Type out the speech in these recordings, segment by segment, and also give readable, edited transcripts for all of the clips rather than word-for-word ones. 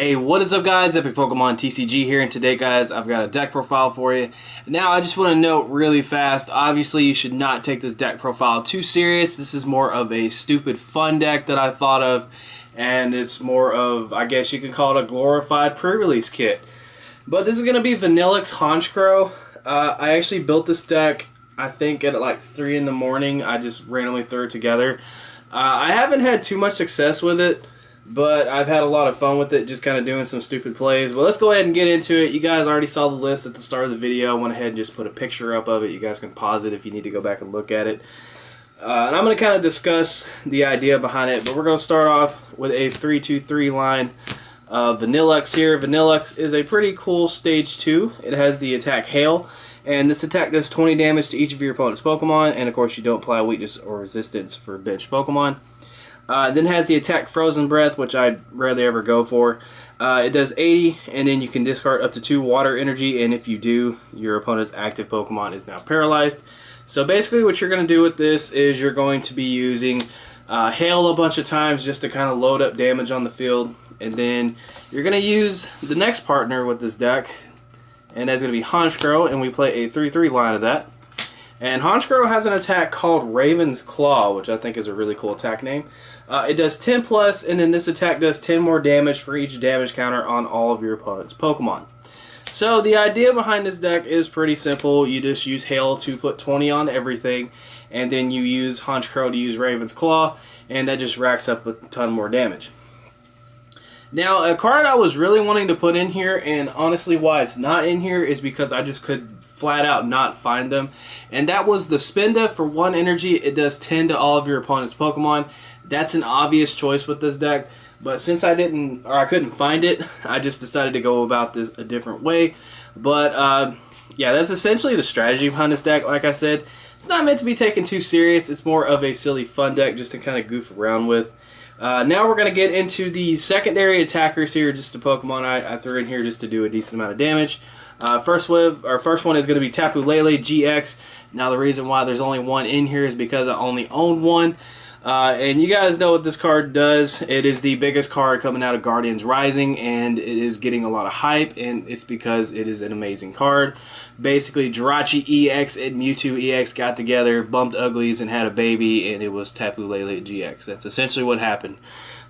Hey, what is up guys? Epic Pokemon TCG here, and today guys, I've got a deck profile for you. Now, I just want to note really fast, obviously you should not take this deck profile too serious. This is more of a stupid fun deck that I thought of, and it's more of, I guess you could call it a glorified pre-release kit. But this is going to be Vanilluxe Honchkrow. I actually built this deck, I think at like 3 in the morning. I just randomly threw it together. I haven't had too much success with it, but I've had a lot of fun with it, just kind of doing some stupid plays. But let's go ahead and get into it. You guys already saw the list at the start of the video. I went ahead and just put a picture up of it. You guys can pause it if you need to go back and look at it. And I'm going to kind of discuss the idea behind it, but we're going to start off with a 3-2-3 line of Vanilluxe here. Vanilluxe is a pretty cool stage 2. It has the attack Hail, and this attack does 20 damage to each of your opponent's Pokemon, and of course you don't apply weakness or resistance for bench Pokemon. Then it has the attack Frozen Breath, which I rarely ever go for. It does 80, and then you can discard up to 2 water energy, and if you do, your opponent's active Pokemon is now paralyzed. So basically what you're going to do with this is you're going to be using Hail a bunch of times just to kind of load up damage on the field, and then you're going to use the next partner with this deck, and that's going to be Honchkrow, and we play a 3-3 line of that. And Honchkrow has an attack called Raven's Claw, which I think is a really cool attack name. It does 10 plus, and then this attack does 10 more damage for each damage counter on all of your opponent's Pokemon. So the idea behind this deck is pretty simple. You just use Hail to put 20 on everything, and then you use Honchkrow to use Raven's Claw, and that just racks up a ton more damage. Now, a card I was really wanting to put in here, and honestly why it's not in here is because I just could flat out not find them, and that was the Spinda. For 1 energy, it does 10 to all of your opponent's Pokemon. That's an obvious choice with this deck, but since I couldn't find it, I just decided to go about this a different way. But yeah, that's essentially the strategy behind this deck. Like I said, it's not meant to be taken too serious. It's more of a silly fun deck just to kind of goof around with. Now we're going to get into the secondary attackers here, just a Pokemon I threw in here just to do a decent amount of damage. First one is going to be Tapu Lele GX. Now the reason why there's only one in here is because I only own one. And you guys know what this card does. It is the biggest card coming out of Guardians Rising, and it is getting a lot of hype, and it's because it is an amazing card. Basically, Jirachi EX and Mewtwo EX got together, bumped uglies, and had a baby, and it was Tapu Lele GX. That's essentially what happened.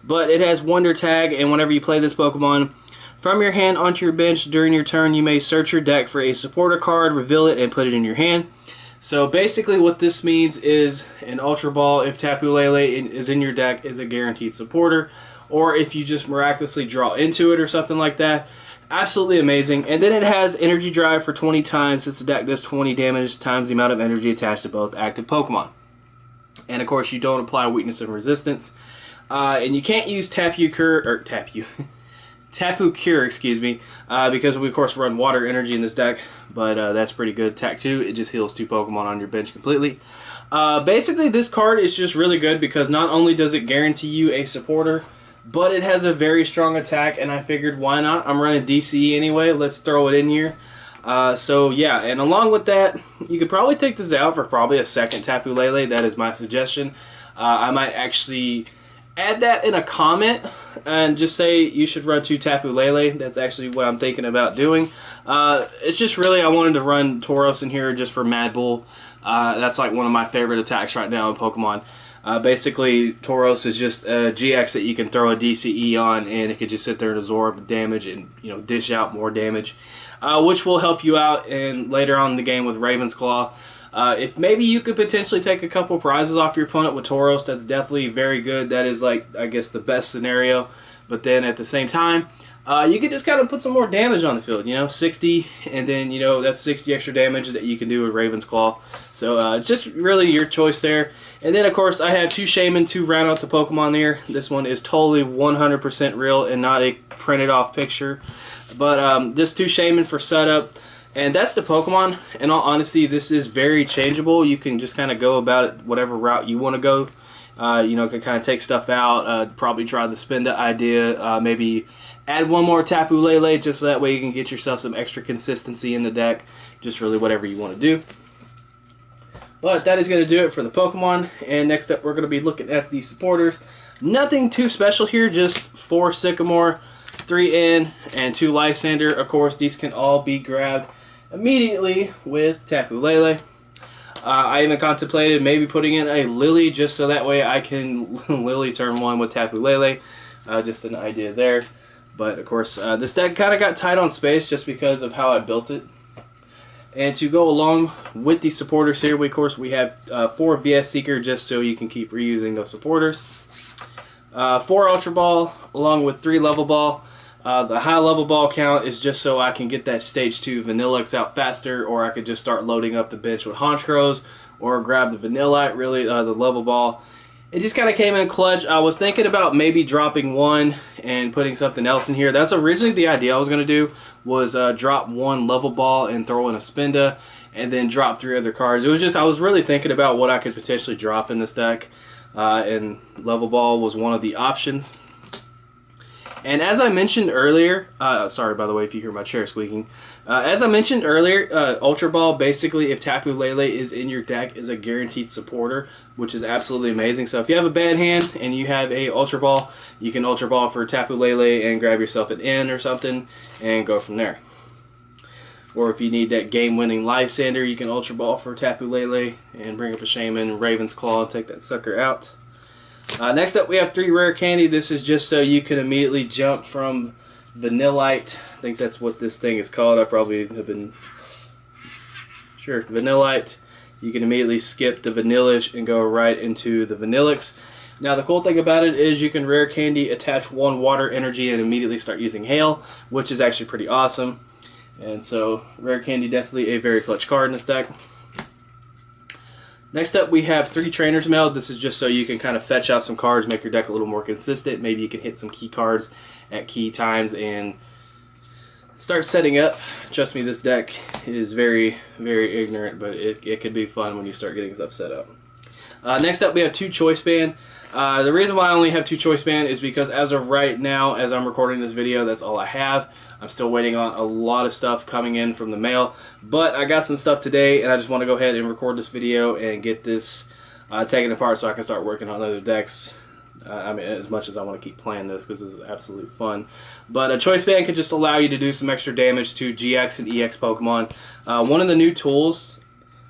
But it has Wonder Tag, and whenever you play this Pokemon from your hand onto your bench during your turn, you may search your deck for a supporter card, reveal it, and put it in your hand. So basically what this means is an Ultra Ball, if Tapu Lele is in your deck, is a guaranteed supporter. Or if you just miraculously draw into it or something like that. Absolutely amazing. And then it has Energy Drive for 20 times, since the deck does 20 damage times the amount of energy attached to both active Pokemon. And of course you don't apply weakness and resistance. And you can't use Tapu Cure, excuse me, because we of course run water energy in this deck, but that's pretty good. Attack 2, it just heals 2 Pokemon on your bench completely. Basically this card is just really good because not only does it guarantee you a supporter, but it has a very strong attack, and I figured why not? I'm running DCE anyway, let's throw it in here. So yeah, and along with that, you could probably take this out for probably a second Tapu Lele. That is my suggestion. I might actually add that in a comment and just say you should run 2 Tapu Lele. That's actually what I'm thinking about doing. It's just really I wanted to run Tauros in here just for Mad Bull. That's like one of my favorite attacks right now in Pokemon. Basically, Tauros is just a GX that you can throw a DCE on, and it could just sit there and absorb damage and dish out more damage, which will help you out in later on in the game with Raven's Claw. If maybe you could potentially take a couple prizes off your opponent with Tauros, that's definitely very good. That is like, I guess, the best scenario. But then at the same time, you could just kind of put some more damage on the field, 60, and then, that's 60 extra damage that you can do with Raven's Claw. So it's just really your choice there. And then, of course, I have 2 Shaman to round out the Pokemon there. This one is totally 100% real and not a printed off picture. But just 2 Shaman for setup. And that's the Pokemon. In all honesty, this is very changeable. You can just kind of go about it whatever route you want to go. Can kind of take stuff out, probably try the Spinda idea, maybe add one more Tapu Lele, just so that way you can get yourself some extra consistency in the deck. Just really whatever you want to do. But that is going to do it for the Pokemon. And next up, we're going to be looking at the supporters. Nothing too special here, just 4 Sycamore, 3 in and 2 Lysander. Of course, these can all be grabbed immediately with Tapu Lele. I even contemplated maybe putting in a Lily just so that way I can Lily turn 1 with Tapu Lele. Just an idea there. But of course, this deck kind of got tight on space just because of how I built it. And to go along with the supporters here, of course, we have 4 VS Seeker just so you can keep reusing those supporters. 4 Ultra Ball along with 3 Level Ball. The high level ball count is just so I can get that stage 2 Vanilluxe out faster, or I could just start loading up the bench with Honchkrows, or grab the Vanillite, really, the level ball. It just kind of came in clutch. I was thinking about maybe dropping 1 and putting something else in here. That's originally the idea I was going to do, was drop 1 level ball and throw in a Spinda, and then drop 3 other cards. It was just, I was really thinking about what I could potentially drop in this deck, and level ball was one of the options. And as I mentioned earlier, sorry by the way if you hear my chair squeaking. As I mentioned earlier, Ultra Ball, basically if Tapu Lele is in your deck, is a guaranteed supporter, which is absolutely amazing. So if you have a bad hand and you have a Ultra Ball, you can Ultra Ball for Tapu Lele and grab yourself an N or something and go from there. Or if you need that game-winning Lysander, you can Ultra Ball for Tapu Lele and bring up a Shaman, Raven's Claw, and take that sucker out. Next up, we have 3 Rare Candy. This is just so you can immediately jump from Vanillite. I think that's what this thing is called. I probably have been... Sure, Vanillite. You can immediately skip the Vanillish and go right into the Vanilluxe. Now, the cool thing about it is you can Rare Candy, attach 1 Water Energy, and immediately start using Hail, which is actually pretty awesome. And so, Rare Candy, definitely a very clutch card in this deck. Next up, we have 3 Trainer's Mail. This is just so you can kind of fetch out some cards, make your deck a little more consistent. Maybe you can hit some key cards at key times and start setting up. Trust me, this deck is very, very ignorant, but it could be fun when you start getting stuff set up. Next up, we have 2 Choice Band. The reason why I only have 2 Choice Band is because as of right now, as I'm recording this video, that's all I have. I'm still waiting on a lot of stuff coming in from the mail, but I got some stuff today, and I just want to go ahead and record this video and get this taken apart so I can start working on other decks. I mean, as much as I want to keep playing this because this is absolutely fun. But a Choice Band could just allow you to do some extra damage to GX and EX Pokemon. One of the new tools,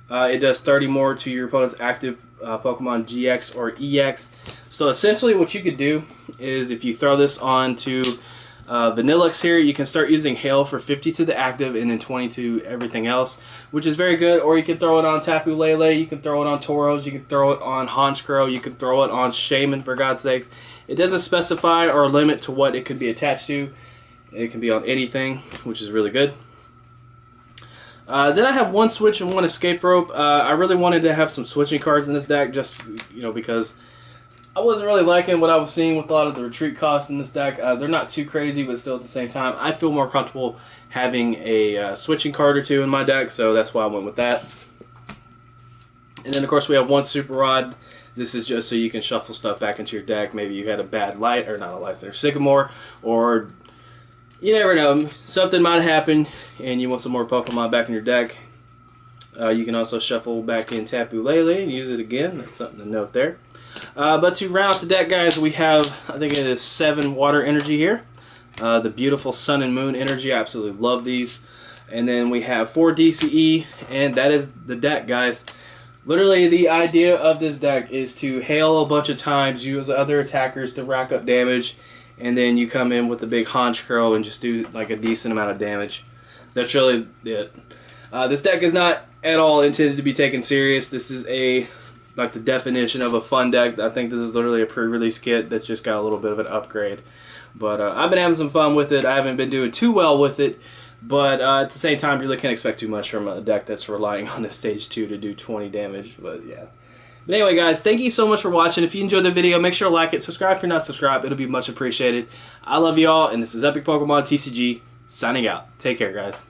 it does 30 more to your opponent's active Pokemon GX or EX. So essentially what you could do is if you throw this on to Vanilluxe here, you can start using Hail for 50 to the active and then 20 to everything else, which is very good. Or you can throw it on Tapu Lele, you can throw it on Tauros, you can throw it on Honchkrow, you can throw it on Shaman, for God's sakes. It doesn't specify or limit to what it could be attached to. It can be on anything, which is really good. Then I have 1 Switch and 1 Escape Rope. I really wanted to have some switching cards in this deck just, because I wasn't really liking what I was seeing with a lot of the retreat costs in this deck. They're not too crazy, but still at the same time, I feel more comfortable having a switching card or 2 in my deck, so that's why I went with that. And then, of course, we have 1 Super Rod. This is just so you can shuffle stuff back into your deck. Maybe you had a bad light, or not a Lysander, Sycamore, or you never know, something might happen and you want some more Pokemon back in your deck. You can also shuffle back in Tapu Lele and use it again. That's something to note there. But to round out the deck, guys, we have, I think it is 7 Water Energy here. The beautiful Sun and Moon Energy. I absolutely love these. And then we have 4 DCE, and that is the deck, guys. Literally, the idea of this deck is to hail a bunch of times, use other attackers to rack up damage, and then you come in with the big Honchkrow and just do like a decent amount of damage. That's really it. This deck is not at all intended to be taken serious. This is like the definition of a fun deck. I think this is literally a pre-release kit that's just got a little bit of an upgrade. But I've been having some fun with it. I haven't been doing too well with it, but at the same time, you really can't expect too much from a deck that's relying on the stage 2 to do 20 damage. But yeah. But anyway, guys, thank you so much for watching. If you enjoyed the video, make sure to like it. Subscribe if you're not subscribed. It'll be much appreciated. I love you all, and this is Epic Pokemon TCG signing out. Take care, guys.